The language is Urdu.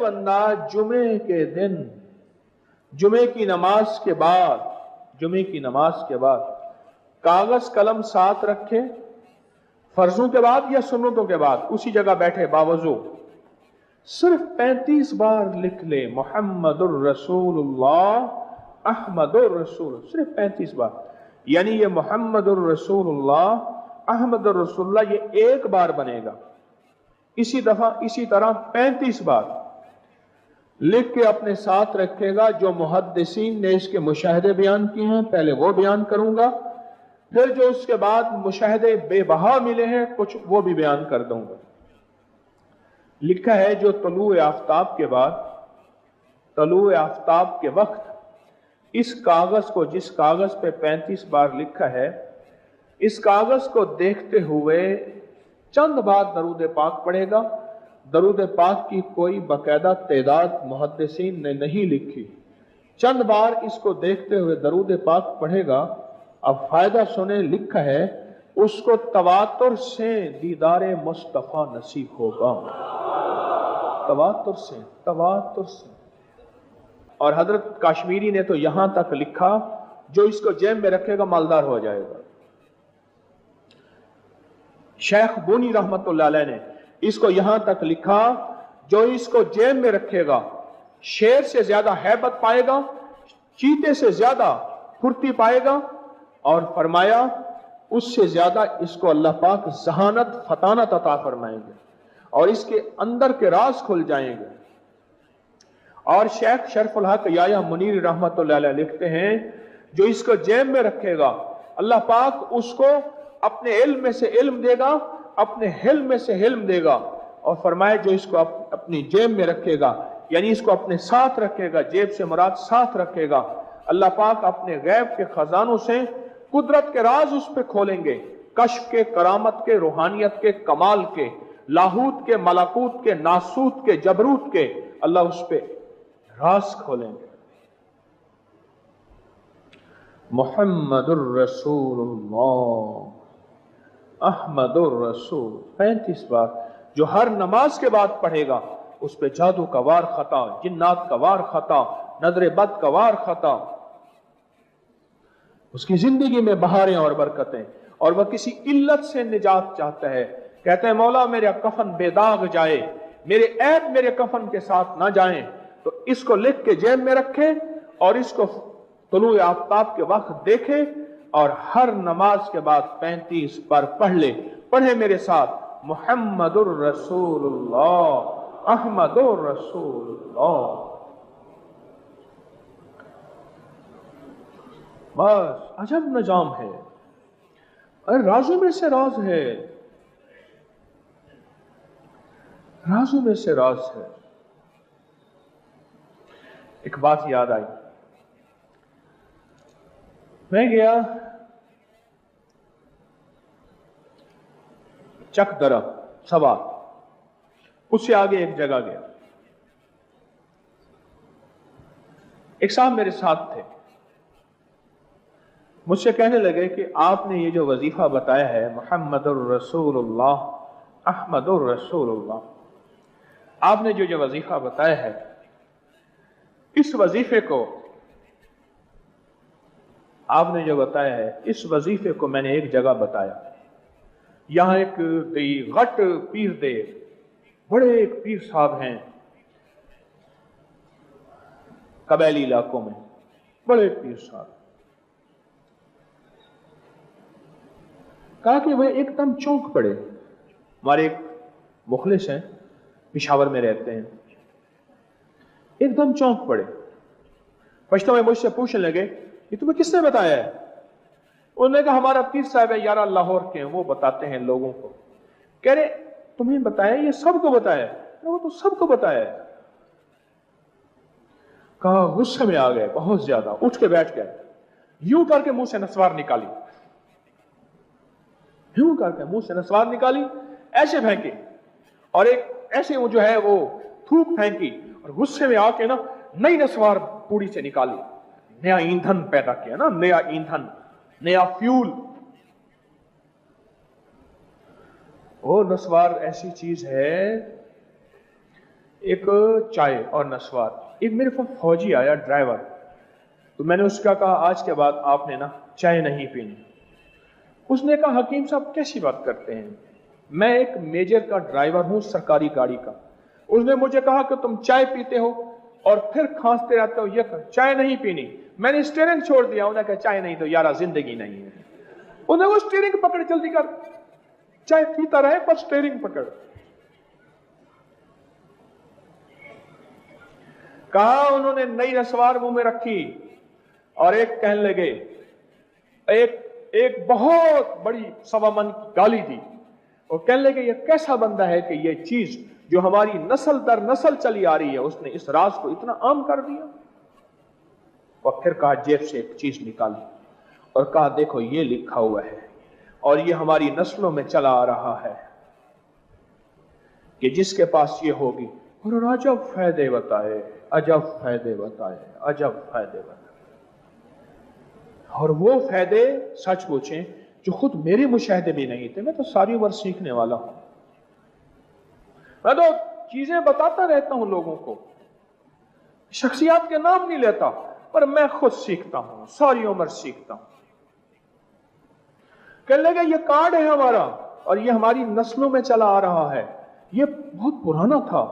بندہ جمعے کے دن جمعے کی نماز کے بعد کاغذ قلم ساتھ رکھے، فرضوں کے بعد یا سنتوں کے بعد، اسی جگہ بیٹھے باوضو صرف 35 بار لکھ لے محمد الرسول اللہ احمد الرسول، صرف 35 بار. یعنی یہ محمد الرسول اللہ احمد الرسول اللہ یہ ایک بار بنے گا، اسی طرح 35 بار لکھ کے اپنے ساتھ رکھے گا. جو محدثین نے اس کے مشاہدے بیان کیے ہیں پہلے وہ بیان کروں گا، پھر جو اس کے بعد مشاہدے بے بہا ملے ہیں کچھ وہ بھی بیان کر دوں گا. لکھا ہے جو طلوع آفتاب کے وقت اس کاغذ کو، جس کاغذ پہ 35 بار لکھا ہے، اس کاغذ کو دیکھتے ہوئے چند بار درود پاک پڑھے گا. درود پاک کی کوئی باقاعدہ تعداد محدثین نے نہیں لکھی، چند بار اس کو دیکھتے ہوئے درود پاک پڑھے گا. اب فائدہ سنیں، لکھا ہے اس کو تواتر سے دیدار مصطفیٰ نصیب ہوگا، تواتر سے. اور حضرت کاشمیری نے تو یہاں تک لکھا جو اس کو جیب میں رکھے گا مالدار ہو جائے گا. شیخ بونی رحمت اللہ علیہ نے اس کو یہاں تک لکھا جو اس کو جیب میں رکھے گا شیر سے زیادہ ہیبت پائے گا، چیتے سے زیادہ پھرتی پائے گا، اور فرمایا اس سے زیادہ اس کو اللہ پاک ذہانت فطانت عطا فرمائیں گے اور اس کے اندر کے راز کھل جائیں گے. اور شیخ شرف الحق یحییٰ منیر رحمت اللہ علیہ لکھتے ہیں جو اس کو جیب میں رکھے گا اللہ پاک اس کو اپنے علم میں سے علم دے گا، اپنے حلم میں سے حلم دے گا. اور فرمائے جو اس کو اپنی جیب میں رکھے گا، یعنی اس کو اپنے ساتھ رکھے گا، جیب سے مراد ساتھ رکھے گا، اللہ پاک اپنے غیب کے خزانوں سے قدرت کے راز اس پہ کھولیں گے، کشف کے، کرامت کے، روحانیت کے، کمال کے، لاہوت کے، ملکوت کے، ناسوت کے، جبروت کے، اللہ اس پہ راز کھولیں گے. محمد الرسول اللہ احمد الرسول 35 بار جو ہر نماز کے بعد پڑھے گا اس پہ جادو کا وار خطا، جنات کا وار خطا، نظر بد کا وار خطا، اس کی زندگی میں بہاریں اور برکتیں. اور وہ کسی علت سے نجات چاہتا ہے، کہتے ہیں مولا میرا کفن بے داغ جائے، میرے عیب میرے کفن کے ساتھ نہ جائیں، تو اس کو لکھ کے جیب میں رکھے اور اس کو طلوع آفتاب کے وقت دیکھے اور ہر نماز کے بعد 35 بار پڑھ لے. پڑھے میرے ساتھ محمد الرسول اللہ احمد الرسول اللہ. بس عجب نظام ہے، ارے رازوں میں سے راز ہے، رازوں میں سے راز ہے. ایک بات یاد آئی، میں گیا چک درہ سوات، اس سے آگے ایک جگہ گیا. ایک صاحب میرے ساتھ تھے، مجھ سے کہنے لگے کہ آپ نے یہ جو وظیفہ بتایا ہے محمد الرسول اللہ احمد الرسول اللہ، آپ نے جو وظیفہ بتایا ہے اس وظیفے کو، آپ نے جو بتایا ہے اس وظیفے کو میں نے ایک جگہ بتایا. یہاں ایک غٹ پیر دے، بڑے ایک پیر صاحب ہیں قبائلی علاقوں میں، بڑے پیر صاحب. کہا کہ وہ ایک دم چونک پڑے. ہمارے ایک مخلص ہیں پشاور میں رہتے ہیں، ایک دم چونک پڑے. پشتو میں مجھ سے پوچھنے لگے یہ تمہیں کس نے بتایا ہے؟ انہوں نے کہا ہمارا پیر صاحب ہے یارہ لاہور کے ہیں، وہ بتاتے ہیں لوگوں کو. کہہ رہے تمہیں بتایا؟ یہ سب کو بتایا ہے؟ وہ تو سب کو بتایا ہے. کہا غصے میں آ گئے بہت زیادہ، اٹھ کے بیٹھ گئے، یوں کر کے منہ سے نسوار نکالی، یوں کر کے منہ سے نسوار نکالی، ایسے پھینکی، اور ایک ایسے وہ جو ہے وہ تھوک پھینکی، اور غصے میں آ کے نا نئی نسوار پوڑی سے نکالی. نیا ایندھن پیدا کیا نا، نیا ایندھن، نیا فیول. اور نسوار ایسی چیز ہے، ایک چائے اور نسوار. ایک میرے پاس فوجی آیا ڈرائیور, تو میں نے اس کا کہا آج کے بعد آپ نے نا چائے نہیں پینی. اس نے کہا حکیم صاحب کیسی بات کرتے ہیں, میں ایک میجر کا ڈرائیور ہوں سرکاری گاڑی کا. اس نے مجھے کہا کہ تم چائے پیتے ہو اور پھر کھانستے رہتے ہو, یہ چائے نہیں پینی. میں نے اسٹیئرنگ چھوڑ دیا, انہوں نے کہا چائے نہیں تو یارا زندگی نہیں ہے. انہوں نے وہ اسٹیئرنگ پکڑ, جلدی کر, چائے پیتا رہے پر اسٹیئرنگ پکڑ. کہا انہوں نے نئی نسوار منہ میں رکھی اور ایک کہنے لگے, ایک بہت بڑی 1.25 من کی گالی دی اور کہنے لگے یہ کیسا بندہ ہے کہ یہ چیز جو ہماری نسل در نسل چلی آ رہی ہے اس نے اس راز کو اتنا عام کر دیا. اور پھر کہا جیب سے ایک چیز نکالی اور کہا دیکھو یہ لکھا ہوا ہے اور یہ ہماری نسلوں میں چلا آ رہا ہے کہ جس کے پاس یہ ہوگی, اور عجب فائدے بتائے, عجب فائدے بتائے, عجب فائدے بتائے. اور وہ فائدے سچ پوچھیں جو خود میرے مشاہدے بھی نہیں تھے. میں تو ساری عمر سیکھنے والا ہوں, میں تو چیزیں بتاتا رہتا ہوں لوگوں کو, شخصیات کے نام نہیں لیتا, پر میں خود سیکھتا ہوں, ساری عمر سیکھتا ہوں. کہنے لگے یہ کارڈ ہے ہمارا اور یہ ہماری نسلوں میں چلا آ رہا ہے, یہ بہت پرانا تھا,